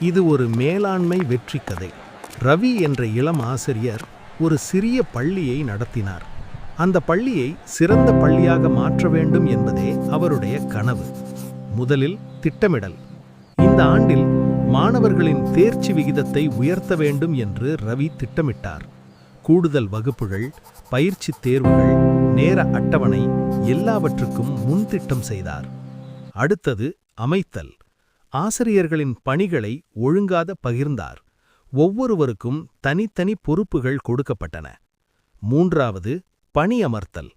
இது ஒரு மேலாண்மை வெற்றி கதை. ரவி என்ற இளம் ஆசிரியர் ஒரு சிறிய பள்ளியை நடத்தினார். அந்த பள்ளியை சிறந்த பள்ளியாக மாற்ற வேண்டும் என்பதே அவருடைய கனவு. முதலில் திட்டமிடல். இந்த ஆண்டில் மாணவர்களின் தேர்ச்சி விகிதத்தை உயர்த்த வேண்டும் என்று ரவி திட்டமிட்டார். கூடுதல் வகுப்புகள், பயிற்சி தேர்வுகள், நேர அட்டவணை எல்லாவற்றுக்கும் முன்திட்டம் செய்தார். அடுத்தது அமைத்தல். ஆசிரியர்களின் பணிகளை ஒழுங்காக பகிர்ந்தார். ஒவ்வொருவருக்கும் தனித்தனி பொறுப்புகள் கொடுக்கப்பட்டன. மூன்றாவது பணி அமர்த்தல்.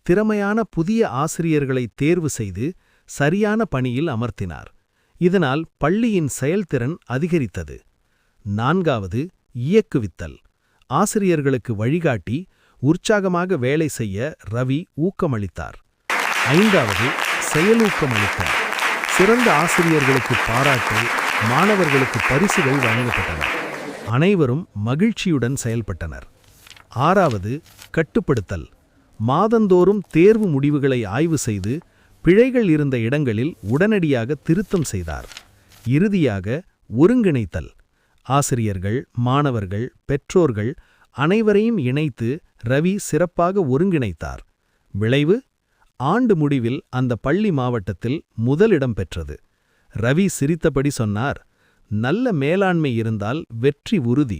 திறமையான புதிய ஆசிரியர்களை தேர்வு செய்து சரியான பணியில் அமர்த்தினார். இதனால் பள்ளியின் செயல்திறன் அதிகரித்தது. நான்காவது இயக்குவித்தல். ஆசிரியர்களுக்கு வழிகாட்டி உற்சாகமாக வேலை செய்ய ரவி ஊக்கமளித்தார். ஐந்தாவது செயலூக்கமளித்தார். சிறந்த ஆசிரியர்களுக்கு பாராட்டு, மாணவர்களுக்கு பரிசுகள் வழங்கப்பட்டன. அனைவரும் மகிழ்ச்சியுடன் செயல்பட்டனர். ஆறாவது கட்டுப்படுத்தல். மாதந்தோறும் தேர்வு முடிவுகளை ஆய்வு செய்து பிழைகள் இருந்த இடங்களில் உடனடியாக திருத்தம் செய்தார். இறுதியாக ஒருங்கிணைத்தல். ஆசிரியர்கள், மாணவர்கள், பெற்றோர்கள் அனைவரையும் இணைத்து ரவி சிறப்பாக ஒருங்கிணைத்தார். விளைவு, ஆண்டு முடிவில் அந்த பள்ளி மாவட்டத்தில் முதலிடம் பெற்றது. ரவி சிரித்தபடி சொன்னார், நல்ல மேலாண்மை இருந்தால் வெற்றி உறுதி.